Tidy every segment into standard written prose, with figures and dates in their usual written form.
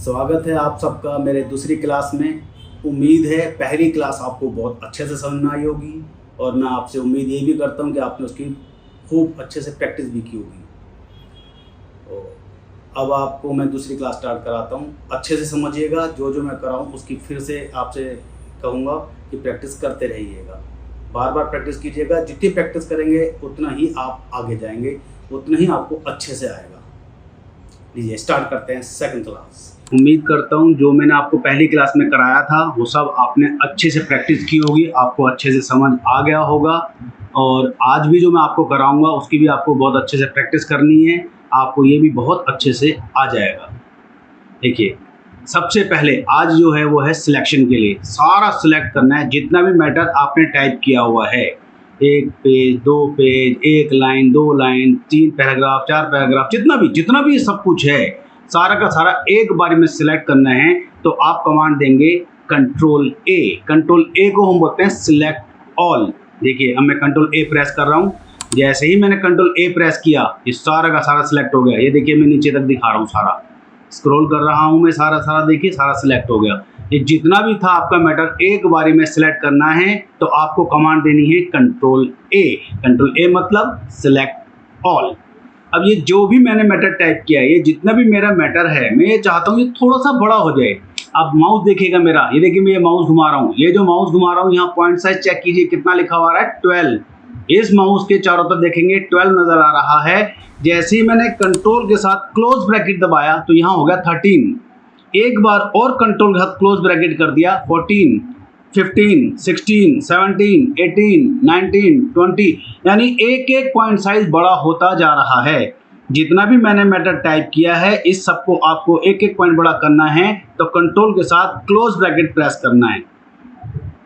स्वागत है आप सबका मेरे दूसरी क्लास में। उम्मीद है पहली क्लास आपको बहुत अच्छे से समझ में आई होगी और मैं आपसे उम्मीद ये भी करता हूँ कि आपने उसकी खूब अच्छे से प्रैक्टिस भी की होगी। तो अब आपको मैं दूसरी क्लास स्टार्ट कराता हूँ। अच्छे से समझिएगा, जो मैं कराऊँ उसकी फिर से आपसे कहूँगा कि प्रैक्टिस करते रहिएगा, बार बार प्रैक्टिस कीजिएगा। जितनी प्रैक्टिस करेंगे उतना ही आप आगे जाएंगे, उतना ही आपको अच्छे से आएगा। लीजिए स्टार्ट करते हैं सेकंड क्लास। उम्मीद करता हूँ जो मैंने आपको पहली क्लास में कराया था वो सब आपने अच्छे से प्रैक्टिस की होगी, आपको अच्छे से समझ आ गया होगा। और आज भी जो मैं आपको कराऊंगा उसकी भी आपको बहुत अच्छे से प्रैक्टिस करनी है, आपको ये भी बहुत अच्छे से आ जाएगा। देखिए सबसे पहले आज जो है वो है सिलेक्शन के लिए। सारा सिलेक्ट करना है, जितना भी मैटर आपने टाइप किया हुआ है, एक पेज, दो पेज, एक लाइन, दो लाइन, 3 पैराग्राफ, 4 पैराग्राफ, जितना भी सब कुछ है सारा का सारा एक बारी में सिलेक्ट करना है। तो आप कमांड देंगे कंट्रोल ए। कंट्रोल ए को हम बोलते हैं सिलेक्ट ऑल। देखिए अब मैं कंट्रोल ए प्रेस कर रहा हूँ। जैसे ही मैंने कंट्रोल ए प्रेस किया ये सारा का सारा सिलेक्ट हो गया। ये देखिए मैं नीचे तक दिखा रहा हूँ, सारा स्क्रॉल कर रहा हूँ मैं, सारा देखिए सारा सिलेक्ट हो गया। ये जितना भी था आपका मैटर एक बारी में सिलेक्ट करना है तो आपको कमांड देनी है कंट्रोल ए। कंट्रोल ए मतलब सिलेक्ट ऑल। अब ये जो भी मैंने मैटर टाइप किया है, ये जितना भी मेरा मैटर है, मैं ये चाहता हूँ ये थोड़ा सा बड़ा हो जाए। आप माउस देखिएगा मेरा, ये देखिए मैं ये माउस घुमा रहा हूँ, ये जो माउस घुमा रहा हूँ यहाँ पॉइंट साइज चेक कीजिए कितना लिखा हुआ है 12। इस माउस के चारों तरफ देखेंगे 12 नजर आ रहा है। जैसे ही मैंने कंट्रोल के साथ क्लोज ब्रैकेट दबाया तो यहाँ हो गया 13। एक बार और कंट्रोल के साथ क्लोज ब्रैकेट कर दिया 14, 15, 16, 17, 18, 19, 20, यानी एक एक पॉइंट साइज बड़ा होता जा रहा है। जितना भी मैंने मैटर टाइप किया है इस सबको आपको एक एक पॉइंट बड़ा करना है तो कंट्रोल के साथ क्लोज ब्रैकेट प्रेस करना है।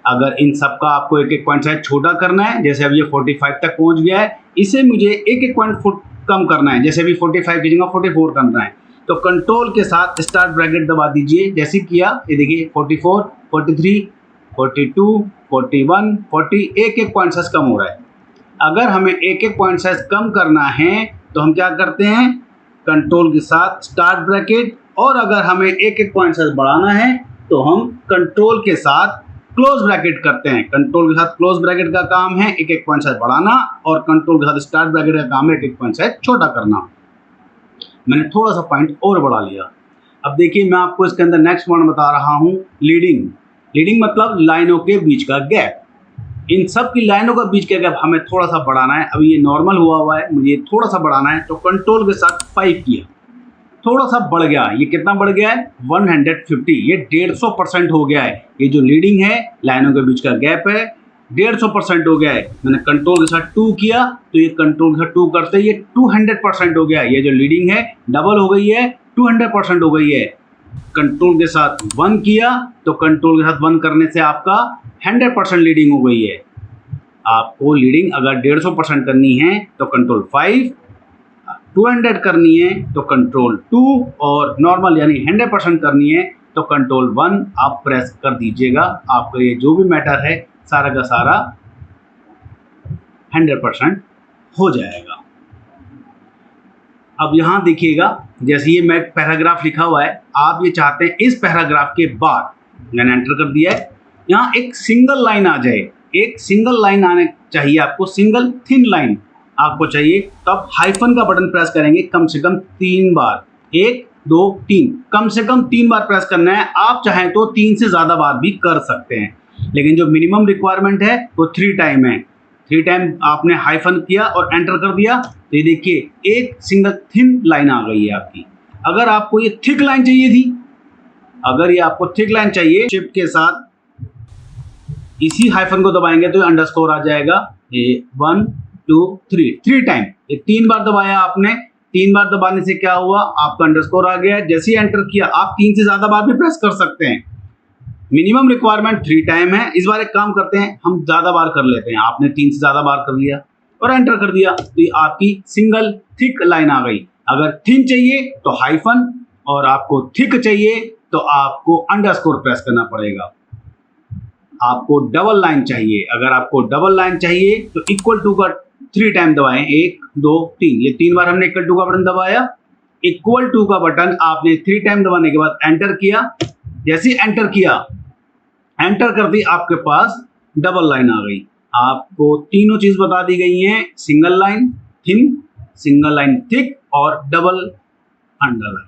अगर इन सब का आपको एक एक पॉइंट साइज छोटा करना है, जैसे अब ये 45 तक पहुंच गया है, इसे मुझे एक एक पॉइंट फुट कम करना है, जैसे अभी 45 की जगह 44 करना है, तो कंट्रोल के साथ स्टार्ट ब्रैकेट दबा दीजिए। जैसे किया ये देखिए 44, 43, 42, 41, 40, एक एक पॉइंट साइज कम हो रहा है। अगर हमें एक एक पॉइंट साइज कम करना है तो हम क्या करते हैं, कंट्रोल के साथ स्टार्ट ब्रैकेट, और अगर हमें एक एक पॉइंट साइज बढ़ाना है तो हम कंट्रोल के साथ क्लोज ब्रैकेट करते हैं। कंट्रोल के साथ क्लोज ब्रैकेट का काम है एक एक पॉइंट साइज बढ़ाना, और कंट्रोल के साथ स्टार्ट ब्रैकेट का काम है एक एक पॉइंट साइज छोटा करना। मैंने थोड़ा सा पॉइंट और बढ़ा लिया। अब देखिए मैं आपको इसके अंदर नेक्स्ट पॉइंट बता रहा हूँ, लीडिंग। लीडिंग मतलब लाइनों के बीच का गैप। इन सब की लाइनों का बीच का गैप हमें थोड़ा सा बढ़ाना है। अभी ये नॉर्मल हुआ है, मुझे थोड़ा सा बढ़ाना है, तो कंट्रोल के साथ 5 किया, थोड़ा सा बढ़ गया। ये कितना बढ़ गया है 150, ये 150% हो गया है। ये जो लीडिंग है लाइनों के बीच का गैप है 150% हो गया है। मैंने कंट्रोल के साथ 2 किया तो ये कंट्रोल के साथ 2 करते ये 200% हो गया है। ये जो लीडिंग है डबल हो गई है, 200% हो गई है। कंट्रोल के साथ 1 किया तो कंट्रोल के साथ 1 करने से आपका 100% लीडिंग हो गई है। आपको लीडिंग अगर 150% करनी है तो कंट्रोल 5, 200 करनी है तो कंट्रोल 2, और नॉर्मल यानी 100% करनी है तो कंट्रोल 1 आप प्रेस कर दीजिएगा। आपका ये जो भी मैटर है सारा का सारा 100% हो जाएगा। अब यहाँ देखिएगा, जैसे ये मैं पैराग्राफ लिखा हुआ है, आप ये चाहते हैं इस पैराग्राफ के बाद, मैंने एंटर कर दिया है, यहाँ एक सिंगल लाइन आ जाए। एक सिंगल लाइन आने चाहिए आपको, सिंगल थिन लाइन आपको चाहिए, तो आप हाइफन का बटन प्रेस करेंगे कम से कम 3 बार। 1, 2, 3, कम से कम 3 बार प्रेस करना है। आप चाहें तो 3 से ज़्यादा बार भी कर सकते हैं, लेकिन जो मिनिमम रिक्वायरमेंट है वो 3 टाइम है। 3 टाइम आपने हाइफन किया और एंटर कर दिया तो ये देखिए एक सिंगल थिन लाइन आ गई है आपकी। अगर आपको ये थिक लाइन चाहिए थी, अगर ये आपको थिक लाइन चाहिए, शिफ्ट के साथ इसी हाइफन को दबाएंगे तो अंडरस्कोर आ जाएगा। ये 1, 2, 3 टाइम, ये 3 बार दबाया आपने। 3 बार दबाने से क्या हुआ, आपका अंडरस्कोर आ गया। जैसे ही एंटर किया, आप 3 से ज्यादा बार भी प्रेस कर सकते हैं। मिनिमम रिक्वायरमेंट 3 टाइम है। इस बार एक काम करते हैं, हम ज्यादा बार कर लेते हैं। आपने 3 से ज्यादा बार कर लिया और एंटर कर दिया तो ये आपकी सिंगल थिक लाइन आ गई। अगर थिन चाहिए तो हाइफन, और आपको थिक चाहिए तो आपको अंडरस्कोर प्रेस करना पड़ेगा। आपको डबल लाइन चाहिए, अगर आपको डबल लाइन चाहिए तो इक्वल टू का 3 टाइम दबाएं, 1, 2, 3। ये 3 बार हमने इक्वल टू का बटन दबाया, इक्वल टू का बटन आपने 3 टाइम दबाने के बाद एंटर किया। जैसे एंटर किया, एंटर करते आपके पास डबल लाइन आ गई। आपको तीनों चीज बता दी गई हैं, single line thin, single line thick और डबल अंडरलाइन।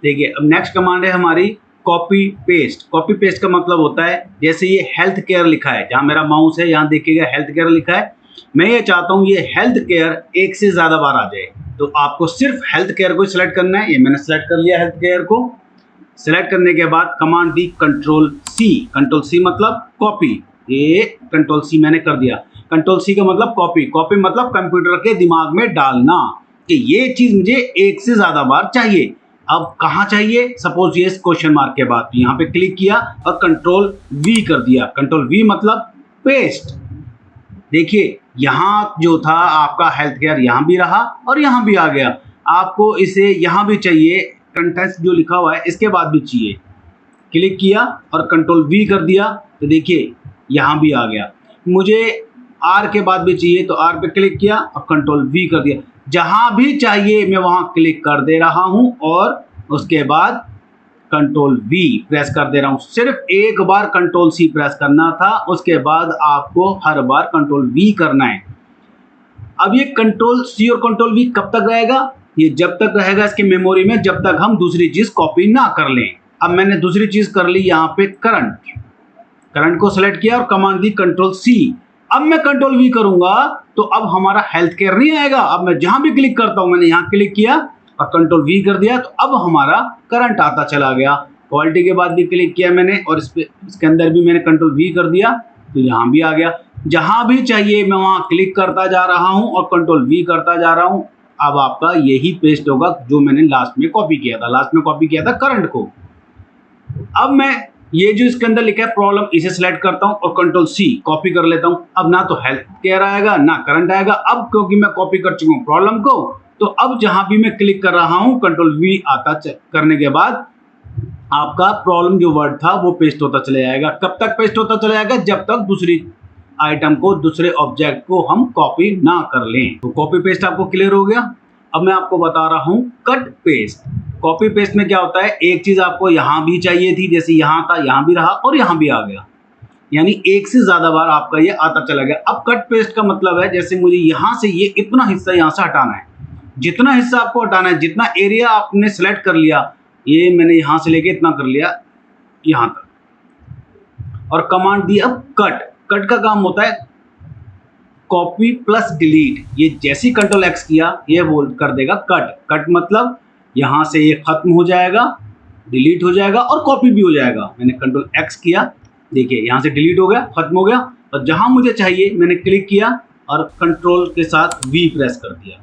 देखिए अब नेक्स्ट कमांड है हमारी कॉपी पेस्ट। कॉपी पेस्ट का मतलब होता है जैसे ये हेल्थ केयर लिखा है, जहां मेरा माउस है यहाँ देखिएगा हेल्थ केयर लिखा है, मैं ये चाहता हूँ ये हेल्थ केयर एक से ज्यादा बार आ जाए, तो आपको सिर्फ हेल्थ केयर को सिलेक्ट करना है। ये मैंने सेलेक्ट कर लिया हेल्थ केयर को। सेलेक्ट करने के बाद कमांड दी कंट्रोल सी। कंट्रोल सी मतलब कॉपी, ये कंट्रोल सी मैंने कर दिया। कंट्रोल सी का मतलब कॉपी, कॉपी मतलब कंप्यूटर के दिमाग में डालना कि ये चीज मुझे एक से ज्यादा बार चाहिए। अब कहाँ चाहिए, सपोज ये क्वेश्चन मार्क के बाद यहाँ पे क्लिक किया और कंट्रोल वी कर दिया। कंट्रोल वी मतलब पेस्ट। देखिए यहाँ जो था आपका हेल्थ केयर यहाँ भी रहा और यहाँ भी आ गया। आपको इसे यहाँ भी चाहिए, कंटेंट्स जो लिखा हुआ है इसके बाद भी चाहिए। क्लिक किया और कंट्रोल वी कर दिया तो देखिए यहाँ भी आ गया। मुझे आर के बाद भी चाहिए तो आर पे क्लिक किया और कंट्रोल वी कर दिया। जहां भी चाहिए मैं वहां क्लिक कर दे रहा हूं और उसके बाद कंट्रोल वी प्रेस कर दे रहा हूं। सिर्फ एक बार कंट्रोल सी प्रेस करना था, उसके बाद आपको हर बार कंट्रोल वी करना है। अब ये कंट्रोल सी और कंट्रोल वी कब तक रहेगा, ये जब तक रहेगा इसकी मेमोरी में जब तक हम दूसरी चीज कॉपी ना कर लें। अब मैंने दूसरी चीज कर ली, यहाँ पे करंट को सिलेक्ट किया और कमांड दी कंट्रोल सी। अब मैं कंट्रोल वी करूंगा तो अब हमारा हेल्थ केयर नहीं आएगा। अब मैं जहां भी क्लिक करता हूं, मैंने यहां क्लिक किया और कंट्रोल वी कर दिया तो अब हमारा करंट आता चला गया। क्वालिटी के बाद भी क्लिक किया मैंने और इसके अंदर भी मैंने कंट्रोल वी कर दिया तो यहां भी आ गया। जहां भी चाहिए मैं वहां क्लिक करता जा रहा हूं और कंट्रोल वी करता जा रहा हूं। अब आपका यही पेस्ट होगा जो मैंने लास्ट में कॉपी किया था। लास्ट में कॉपी किया था करंट को। अब मैं ये जो इसके अंदर लिखा है प्रॉब्लम, इसे सिलेक्ट करता हूं और कंट्रोल सी कॉपी कर लेता हूं। अब ना तो हेल्थ केयर आएगा ना करंट आएगा। अब क्योंकि मैं कॉपी कर चुका हूं प्रॉब्लम को, तो अब जहां भी मैं क्लिक कर रहा हूं कंट्रोल वी आता करने के बाद आपका प्रॉब्लम जो वर्ड था वो पेस्ट होता चले जाएगा। कब तक पेस्ट होता चला जाएगा, जब तक दूसरी आइटम को, दूसरे ऑब्जेक्ट को हम कॉपी ना कर लें। तो कॉपी पेस्ट आपको क्लियर हो गया। अब मैं आपको बता रहा हूं कट पेस्ट। कॉपी पेस्ट में क्या होता है, एक चीज आपको यहां भी चाहिए थी, जैसे यहां था यहां भी रहा और यहां भी आ गया, यानी एक से ज्यादा बार आपका ये आता चला गया। अब कट पेस्ट का मतलब है जैसे मुझे यहां से ये इतना हिस्सा यहां से हटाना है, जितना हिस्सा आपको हटाना है, जितना एरिया आपने सेलेक्ट कर लिया, ये मैंने यहां से लेके इतना कर लिया यहां तक और कमांड दी अब कट। कट का काम होता है कॉपी प्लस डिलीट। ये जैसी कंट्रोल एक्स किया ये बोल कर देगा कट। कट मतलब यहां से ये खत्म हो जाएगा, डिलीट हो जाएगा और कॉपी भी हो जाएगा। मैंने कंट्रोल एक्स किया, देखिए यहां से डिलीट हो गया, खत्म हो गया और जहां मुझे चाहिए मैंने क्लिक किया और कंट्रोल के साथ वी प्रेस कर दिया,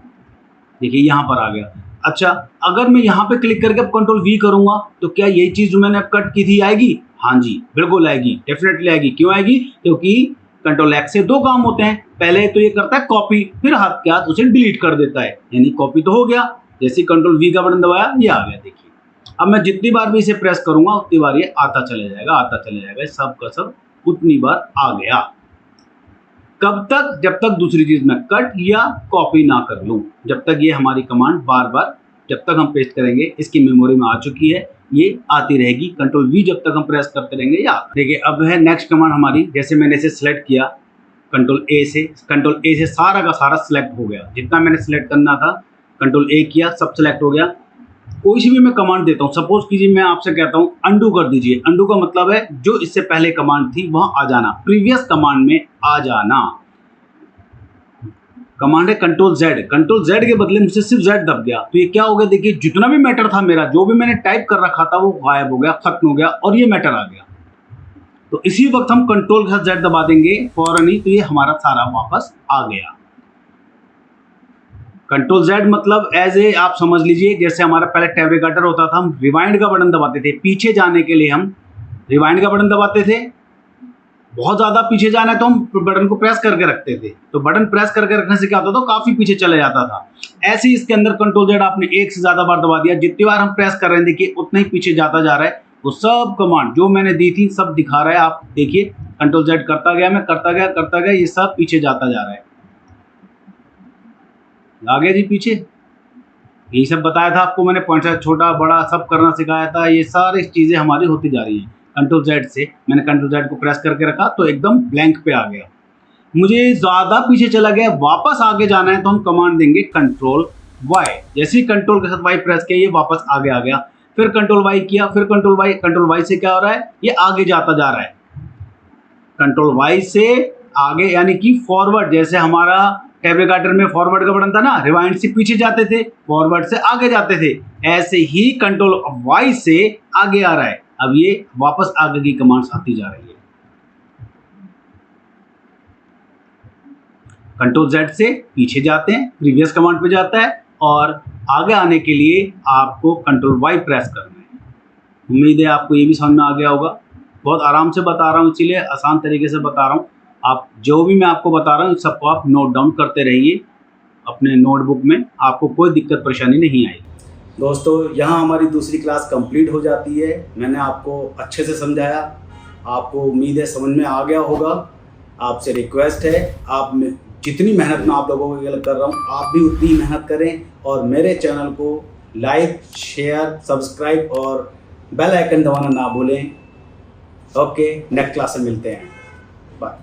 देखिए यहां पर आ गया। अच्छा, अगर मैं यहां पे क्लिक करके अब कंट्रोल वी करूंगा तो क्या यही चीज जो मैंने अब कट की थी आएगी? हाँ जी बिल्कुल आएगी, डेफिनेटली आएगी। क्यों आएगी? क्योंकि कंट्रोल एक्स से दो काम होते हैं, पहले तो ये करता है कॉपी, फिर हाथ के हाथ उसे डिलीट कर देता है, यानी कॉपी तो हो गया। जैसे कंट्रोल वी का बटन दबाया ये आ गया। देखिए अब मैं जितनी बार भी इसे प्रेस करूंगा उतनी बार ये आता चला जाएगा, आता चला जाएगा, सब का सब उतनी बार आ गया। कब तक? जब तक दूसरी चीज में कट या कॉपी ना कर लूं, जब तक ये हमारी कमांड बार बार जब तक हम पेस्ट करेंगे इसकी मेमोरी में आ चुकी है, ये आती रहेगी। कंट्रोल वी जब तक हम प्रेस करते रहेंगे या देखिए अब है नेक्स्ट कमांड हमारी। जैसे मैंने इसे सिलेक्ट किया कंट्रोल ए से सारा का सारा सिलेक्ट हो गया, जितना मैंने सिलेक्ट करना था कंट्रोल ए किया, सब सिलेक्ट हो गया। कोई सी भी मैं कमांड देता हूँ, सपोज कीजिए मैं आपसे कहता हूँ अंडू कर दीजिए। अंडू का मतलब है जो इससे पहले कमांड थी वहां आ जाना, प्रीवियस कमांड में आ जाना। कमांड है कंट्रोल जेड के बदले मुझसे सिर्फ जेड दब गया तो ये क्या हो गया, देखिए जितना भी मैटर था मेरा, जो भी मैंने टाइप कर रखा था वो गायब हो गया, खत्म हो गया और ये मैटर आ गया। तो इसी वक्त हम कंट्रोल के साथ जेड दबा देंगे फौरन ही, तो ये हमारा सारा वापस आ गया। कंट्रोल जेड मतलब एज ए आप समझ लीजिए जैसे हमारा पहले टैब रिकॉर्डर होता था, हम रिवाइंड का बटन दबाते थे, पीछे जाने के लिए हम रिवाइंड का बटन दबाते थे। बहुत ज्यादा पीछे जाना है तो हम बटन को प्रेस करके रखते थे, तो बटन प्रेस करके रखने से क्या होता था, काफी पीछे चले जाता था। ऐसे ही इसके अंदर कंट्रोल जेड आपने एक से ज्यादा बार दबा दिया, जितनी बार हम प्रेस कर रहे हैं देखिए उतना ही पीछे जाता जा रहा है। वो सब कमांड जो मैंने दी थी सब दिखा रहा है, आप देखिए कंट्रोल जेड करता गया, मैं करता गया, ये सब पीछे जाता जा रहा है। आ गया जी पीछे, यही सब बताया था आपको मैंने, पॉइंट छोटा बड़ा सब करना सिखाया था। ये सारी चीज़ें हमारी होती जा रही हैं। कंट्रोल Z से मैंने कंट्रोल Z को प्रेस करके रखा तो एकदम ब्लैंक पे आ गया। मुझे ज़्यादा पीछे चला गया, वापस आगे जाना है तो हम कमांड देंगे कंट्रोल Y। जैसे ही कंट्रोल के साथ Y प्रेस किया ये वापस आगे आ गया, फिर कंट्रोल Y किया, फिर कंट्रोल Y से क्या हो रहा है, ये आगे जाता जा रहा है। कंट्रोल Y से आगे यानी कि फॉरवर्ड, जैसे हमारा टैब रिकॉर्डर में फॉरवर्ड का बटन था ना, रिवाइंड से पीछे जाते थे, फॉरवर्ड से आगे जाते थे, ऐसे ही कंट्रोल Y से आगे आ रहा है। अब ये वापस आगे की कमांड्स आती जा रही है। कंट्रोल Z से पीछे जाते हैं, प्रीवियस कमांड पे जाता है, और आगे आने के लिए आपको कंट्रोल Y प्रेस करना है। उम्मीद है आपको ये भी समझ में आ गया होगा। बहुत आराम से बता रहा हूँ, इसीलिए आसान तरीके से बता रहा हूँ। आप जो भी मैं आपको बता रहा हूँ सबको आप नोट डाउन करते रहिए अपने नोटबुक में, आपको कोई दिक्कत परेशानी नहीं आएगी। दोस्तों यहाँ हमारी दूसरी क्लास कंप्लीट हो जाती है। मैंने आपको अच्छे से समझाया, आपको उम्मीद है समझ में आ गया होगा। आपसे रिक्वेस्ट है, आप जितनी मेहनत मैं आप लोगों के लिए कर रहा हूँ आप भी उतनी मेहनत करें, और मेरे चैनल को लाइक, शेयर, सब्सक्राइब और बेल आइकन दबाना ना भूलें। ओके, नेक्स्ट क्लास में मिलते हैं। बाय।